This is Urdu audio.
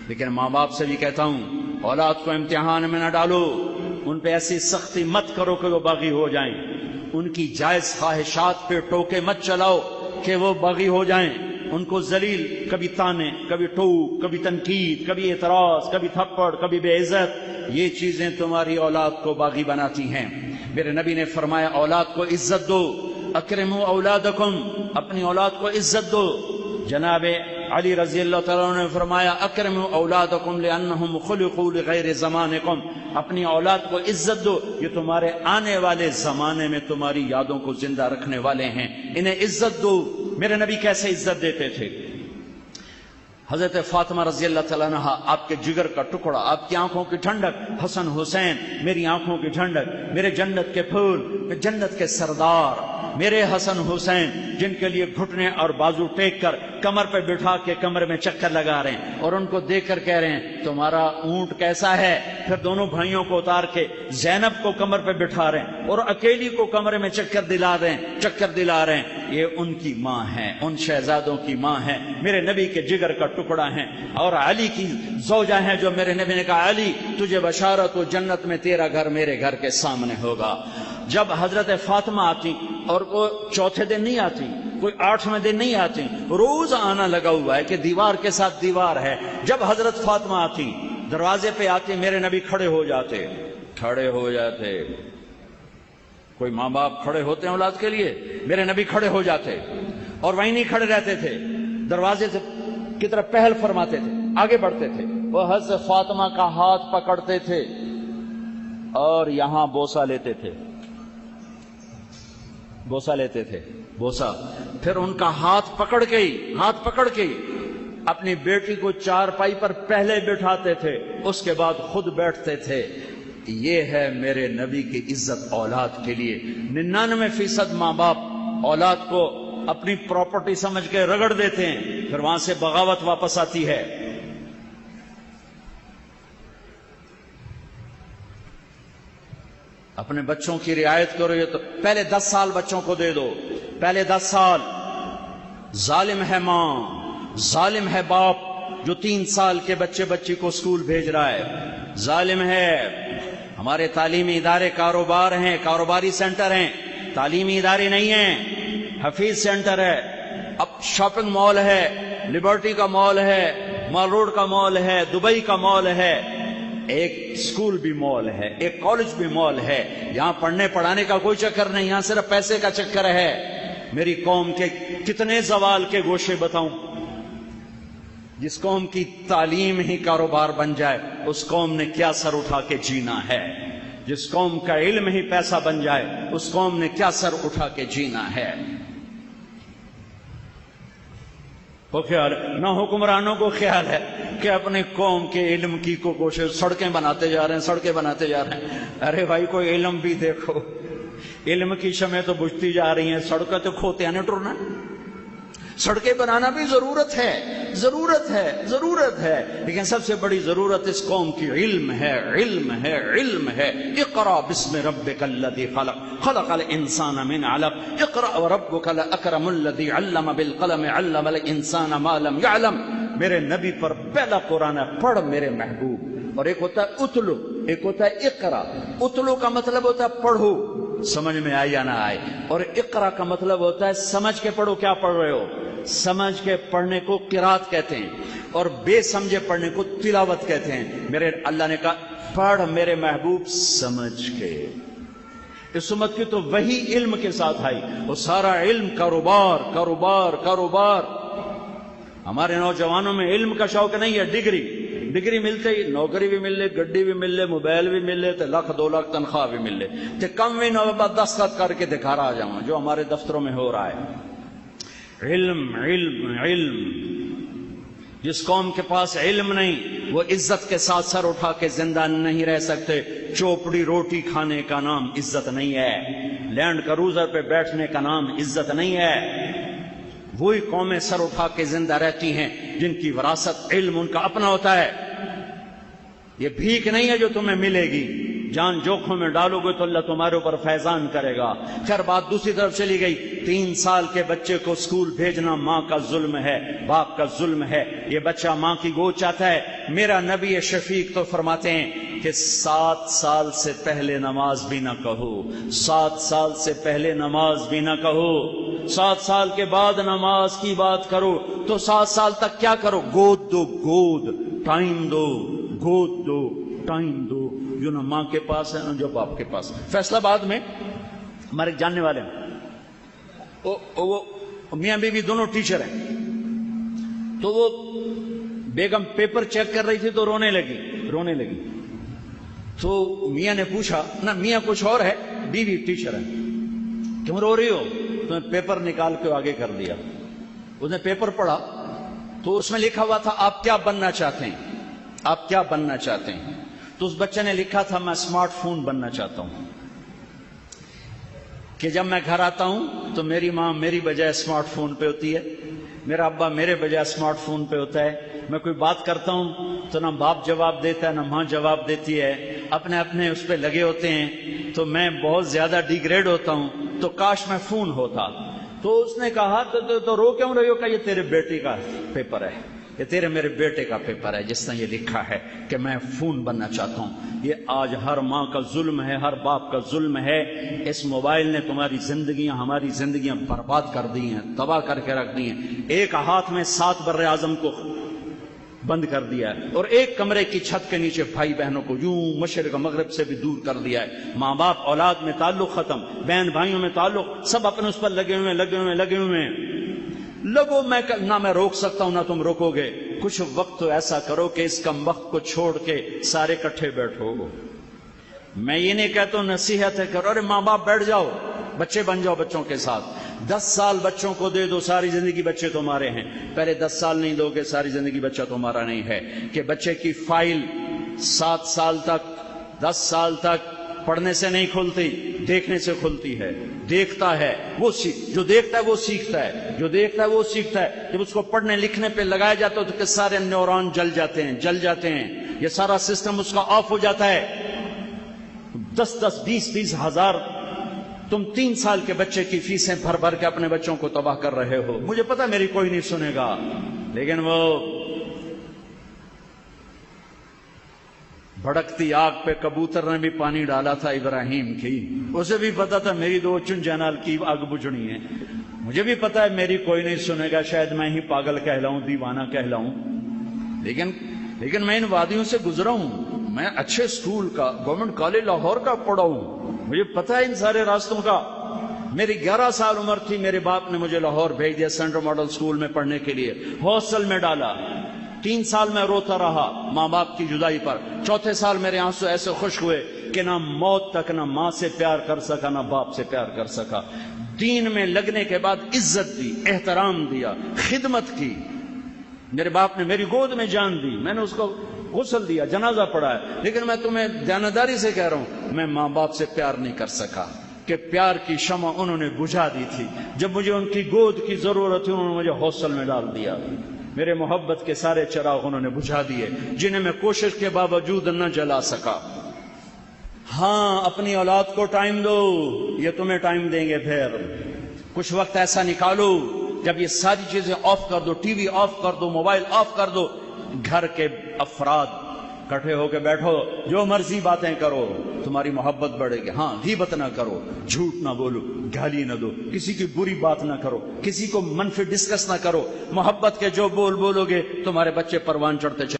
لیکن ماں باپ سے بھی کہتا ہوں اولاد کو امتحان میں نہ ڈالو، ان پہ ایسی سختی مت کرو کہ وہ باغی ہو جائیں، ان کی جائز خواہشات پہ ٹوکے مت چلاؤ کہ وہ باغی ہو جائیں، ان کو ذلیل، کبھی تانے، کبھی ٹوک، کبھی تنقید، کبھی اعتراض، کبھی تھپڑ، کبھی بے عزت، یہ چیزیں تمہاری اولاد کو باغی بناتی ہیں۔ میرے نبی نے فرمایا اولاد کو عزت دو، اکرموا اولادکم، اپنی اولاد کو عزت دو۔ جناب علی رضی اللہ تعالیٰ عنہ نے فرمایا اکرموا اولادکم لانہم خلقوا لغیر زمانکم، اپنی اولاد کو عزت دو، یہ تمہارے آنے والے زمانے میں تمہاری یادوں کو زندہ رکھنے والے ہیں، انہیں عزت دو۔ میرے نبی کیسے عزت دیتے تھے؟ حضرت فاطمہ رضی اللہ تعالیٰ عنہ آپ کے جگر کا ٹکڑا، آپ کی آنکھوں کی ٹھنڈک، حسن حسین میری آنکھوں کی ٹھنڈک، میرے جنت کے پھول، جنت کے سردار، میرے حسن حسین جن کے لیے گھٹنے اور بازو ٹیک کر کمر پہ بٹھا کے کمر میں چکر لگا رہے ہیں، اور ان کو دیکھ کر کہہ رہے ہیں تمہارا اونٹ کیسا ہے؟ پھر دونوں بھائیوں کو اتار کے زینب کو کمر پہ بٹھا رہے ہیں اور اکیلی کو کمرے میں چکر دلا رہے ہیں۔ یہ ان کی ماں ہے، ان شہزادوں کی ماں ہے، میرے نبی کے جگر کا ٹکڑا ہیں، اور علی کی زوجہ ہیں جو میرے نبی نے کہا علی تجھے بشارت ہو جنت میں تیرا گھر میرے گھر کے سامنے ہوگا۔ جب حضرت فاطمہ آتی اور وہ چوتھے دن نہیں آتی، کوئی 8ویں دن نہیں آتی، روز آنا لگا ہوا ہے کہ دیوار کے ساتھ دیوار ہے۔ جب حضرت فاطمہ آتی، دروازے پہ آتی، میرے نبی کھڑے ہو جاتے۔ کوئی ماں باپ کھڑے ہوتے ہیں اولاد کے لیے، میرے نبی کھڑے ہو جاتے اور وہیں نہیں کھڑے رہتے تھے، دروازے کی طرف پہل فرماتے تھے، آگے بڑھتے تھے، وہ حضرت فاطمہ کا ہاتھ پکڑتے تھے اور یہاں بوسہ لیتے تھے، بوسہ، پھر ان کا ہاتھ پکڑ کے اپنی بیٹی کو چارپائی پر پہلے بٹھاتے تھے، اس کے بعد خود بیٹھتے تھے۔ یہ ہے میرے نبی کی عزت اولاد کے لیے۔ 99% ماں باپ اولاد کو اپنی پراپرٹی سمجھ کے رگڑ دیتے ہیں، پھر وہاں سے بغاوت واپس آتی ہے۔ اپنے بچوں کی رعایت کرو، یہ تو پہلے 10 سال بچوں کو دے دو، پہلے 10 سال۔ ظالم ہے ماں، ظالم ہے باپ جو 3 سال کے بچی کو اسکول بھیج رہا ہے، ظالم ہے۔ ہمارے تعلیمی ادارے کاروبار ہیں، کاروباری سینٹر ہیں، تعلیمی ادارے نہیں ہیں، حفیظ سینٹر ہے، اب شاپنگ مال ہے، لبرٹی کا مال ہے، مال روڈ کا مال ہے، دبئی کا مال ہے، ایک اسکول بھی مال ہے، ایک کالج بھی مال ہے۔ یہاں پڑھنے پڑھانے کا کوئی چکر نہیں، یہاں صرف پیسے کا چکر ہے۔ میری قوم کے کتنے زوال کے گوشے بتاؤں؟ جس قوم کی تعلیم ہی کاروبار بن جائے اس قوم نے کیا سر اٹھا کے جینا ہے؟ جس قوم کا علم ہی پیسہ بن جائے اس قوم نے کیا سر اٹھا کے جینا ہے؟ وہ خیال نہ حکمرانوں کو خیال ہے کہ اپنے قوم کے علم کی کو کوشش، سڑکیں بناتے جا رہے ہیں۔ ارے بھائی کوئی علم بھی دیکھو، علم کی شمعیں تو بجھتی جا رہی ہیں، سڑکیں تو کھوتے ہیں ٹرنا۔ سڑکیں بنانا بھی ضرورت ہے، لیکن سب سے بڑی ضرورت اس قوم کی علم ہے۔ اقرأ بسم ربک الذی خلق، خلق الانسان من علق، اقرأ وربک الاکرم الذی علم بالقلم، علم الانسان ما لم یعلم۔ میرے نبی پر پہلا قرآن ہے پڑھ میرے محبوب، اور ایک ہوتا ہے اتلو، ایک ہوتا ہے اقرا۔ اتلو کا مطلب ہوتا ہے پڑھو، سمجھ میں آئے یا نہ آئے، اور اقرا کا مطلب ہوتا ہے سمجھ کے پڑھو، کیا پڑھ رہے ہو؟ سمجھ کے پڑھنے کو قرات کہتے ہیں، اور بے سمجھے پڑھنے کو تلاوت کہتے ہیں۔ میرے اللہ نے کہا پڑھ میرے محبوب سمجھ کے۔ اس امت کی تو وہی علم کے ساتھ آئی، وہ سارا علم کاروبار۔ ہمارے نوجوانوں میں علم کا شوق نہیں ہے، ڈگری ملتے ہی نوکری بھی مل لے، گڈی بھی مل لے، موبائل بھی مل لے، تو 1,00,000 2,00,000 تنخواہ بھی مل لے، تو کم بھی نہ دستخط کر کے دکھا رہا جاؤں جو ہمارے دفتروں میں ہو رہا ہے۔ علم۔ جس قوم کے پاس علم نہیں وہ عزت کے ساتھ سر اٹھا کے زندہ نہیں رہ سکتے۔ چوپڑی روٹی کھانے کا نام عزت نہیں ہے، لینڈ کروزر پہ بیٹھنے کا نام عزت نہیں ہے۔ وہی قومیں سر اٹھا کے زندہ رہتی ہیں جن کی وراثت علم ان کا اپنا ہوتا ہے۔ یہ بھیک نہیں ہے جو تمہیں ملے گی، جان جوکھوں میں ڈالو گے تو اللہ تمہارے اوپر فیضان کرے گا۔ خیر بات دوسری طرف چلی گئی، 3 سال کے بچے کو اسکول بھیجنا ماں کا ظلم ہے، باپ کا ظلم ہے۔ یہ بچہ ماں کی گود چاہتا ہے۔ میرا نبی شفیق تو فرماتے ہیں کہ 7 سال سے پہلے نماز بھی نہ کہو، 7 سال سے پہلے نماز بھی نہ کہو، 7 سال کے بعد نماز کی بات کرو۔ تو 7 سال تک کیا کرو؟ گود دو، گود، ٹائم دو، گود دو، ٹائم دو، جو نہ ماں کے پاس ہے نہ جو باپ کے پاس۔ فیصلہ آباد میں ہمارے جاننے والے ہیں، وہ میاں بیوی دونوں ٹیچر ہیں، تو وہ بیگم پیپر چیک کر رہی تھی تو رونے لگی۔ تو میاں نے پوچھا، نہ میاں کچھ اور ہے، بیوی ٹیچر ہے، کیوں رو رہی ہو؟ تو نے پیپر نکال کے آگے کر دیا۔ اس نے پیپر پڑھا تو اس میں لکھا ہوا تھا آپ کیا بننا چاہتے ہیں، آپ کیا بننا چاہتے ہیں؟ تو اس بچے نے لکھا تھا میں اسمارٹ فون بننا چاہتا ہوں، کہ جب میں گھر آتا ہوں تو میری ماں میری بجائے اسمارٹ فون پہ ہوتی ہے، میرا ابا میرے بجائے اسمارٹ فون پہ ہوتا ہے، میں کوئی بات کرتا ہوں تو نہ باپ جواب دیتا ہے نہ ماں جواب دیتی ہے، اپنے اس پہ لگے ہوتے ہیں، تو میں بہت زیادہ ڈیگریڈ ہوتا ہوں، تو کاش میں فون ہوتا۔ تو اس نے کہا تو رو کیوں رہی ہو؟ کہ یہ تیرے بیٹے کا پیپر ہے، یہ تیرے میرے بیٹے کا پیپر ہے جس نے یہ لکھا ہے کہ میں فون بننا چاہتا ہوں۔ یہ آج ہر ماں کا ظلم ہے، ہر باپ کا ظلم ہے۔ اس موبائل نے تمہاری زندگیاں، ہماری زندگیاں برباد کر دی ہیں، تباہ کر کے رکھ دی ہیں۔ ایک ہاتھ میں 7 بر اعظم کو بند کر دیا ہے، اور ایک کمرے کی چھت کے نیچے بھائی بہنوں کو یوں مشرق مغرب سے بھی دور کر دیا ہے۔ ماں باپ اولاد میں تعلق ختم، بہن بھائیوں میں تعلق، سب اپنے اس پر لگے ہوئے ہیں۔ لگو نہ میں روک سکتا ہوں نہ تم روکو گے۔ کچھ وقت تو ایسا کرو کہ اس کم وقت کو چھوڑ کے سارے کٹھے بیٹھو۔ میں یہ نہیں کہتا ہوں، نصیحت ہے کرو، ارے ماں باپ بیٹھ جاؤ، بچے بن جاؤ بچوں کے ساتھ۔ 10 سال بچوں کو دے دو، ساری زندگی بچے تمہارے ہیں۔ پہلے 10 سال نہیں دو گے، ساری زندگی بچہ تمہارا نہیں ہے۔ کہ بچے کی فائل 7 سال تک، 10 سال تک پڑھنے سے نہیں کھلتی، دیکھنے سے کھلتی ہے۔ دیکھتا ہے وہ جو دیکھتا ہے وہ سیکھتا ہے، جو دیکھتا ہے وہ سیکھتا ہے۔ جب اس کو پڑھنے لکھنے پہ لگایا جاتا ہے تو کہ سارے نیورون جل جاتے ہیں، یہ سارا سسٹم اس کا آف ہو جاتا ہے۔ 10 20 ہزار تم 3 سال کے بچے کی فیسیں بھر کے اپنے بچوں کو تباہ کر رہے ہو۔ مجھے پتا میری کوئی نہیں سنے گا، لیکن وہ بھڑکتی آگ پہ کبوتر نے بھی پانی ڈالا تھا ابراہیم کی، اسے بھی پتا تھا میری 2 چن جنال کی آگ بجھنی ہے۔ مجھے بھی پتا ہے میری کوئی نہیں سنے گا، شاید میں ہی پاگل کہلاؤں، دیوانہ کہلاؤں، لیکن میں ان وادیوں سے گزرا ہوں، میں اچھے اسکول کا، گورنمنٹ کالج لاہور کا پڑھا ہوں، مجھے پتا ہے ان سارے راستوں کا۔ میری 11 سال عمر تھی، میرے باپ نے مجھے لاہور بھیج دیا سینٹرل ماڈل اسکول میں پڑھنے کے لیے، ہاسٹل میں ڈالا۔ 3 سال میں روتا رہا ماں باپ کی جدائی پر۔ 4تھے سال میرے آنسو ایسے خشک ہوئے کہ نہ موت تک نہ ماں سے پیار کر سکا نہ باپ سے پیار کر سکا۔ دین میں لگنے کے بعد عزت دی، احترام دیا، خدمت کی۔ میرے باپ نے میری گود میں جان دی، میں نے اس کو غسل دیا، جنازہ پڑھا ہے، لیکن میں تمہیں دیانتداری سے کہہ رہا ہوں، میں ماں باپ سے پیار نہیں کر سکا، کہ پیار کی شمع انہوں نے بجھا دی تھی۔ جب مجھے ان کی گود کی ضرورت تھی انہوں نے مجھے ہاسٹل میں ڈال دیا۔ میرے محبت کے سارے چراغ انہوں نے بجھا دیے، جنہیں میں کوشش کے باوجود نہ جلا سکا۔ ہاں، اپنی اولاد کو ٹائم دو، یہ تمہیں ٹائم دیں گے۔ پھر کچھ وقت ایسا نکالو جب یہ ساری چیزیں آف کر دو، ٹی وی آف کر دو، موبائل آف کر دو، گھر کے افراد کٹھے ہو کے بیٹھو، جو مرضی باتیں کرو، تمہاری محبت بڑھے گی۔ ہاں، غیبت نہ کرو، جھوٹ نہ بولو، گالی نہ دو، کسی کی بری بات نہ کرو، کسی کو منفی ڈسکس نہ کرو۔ محبت کے جو بولو گے تمہارے بچے پروان چڑھتے چلے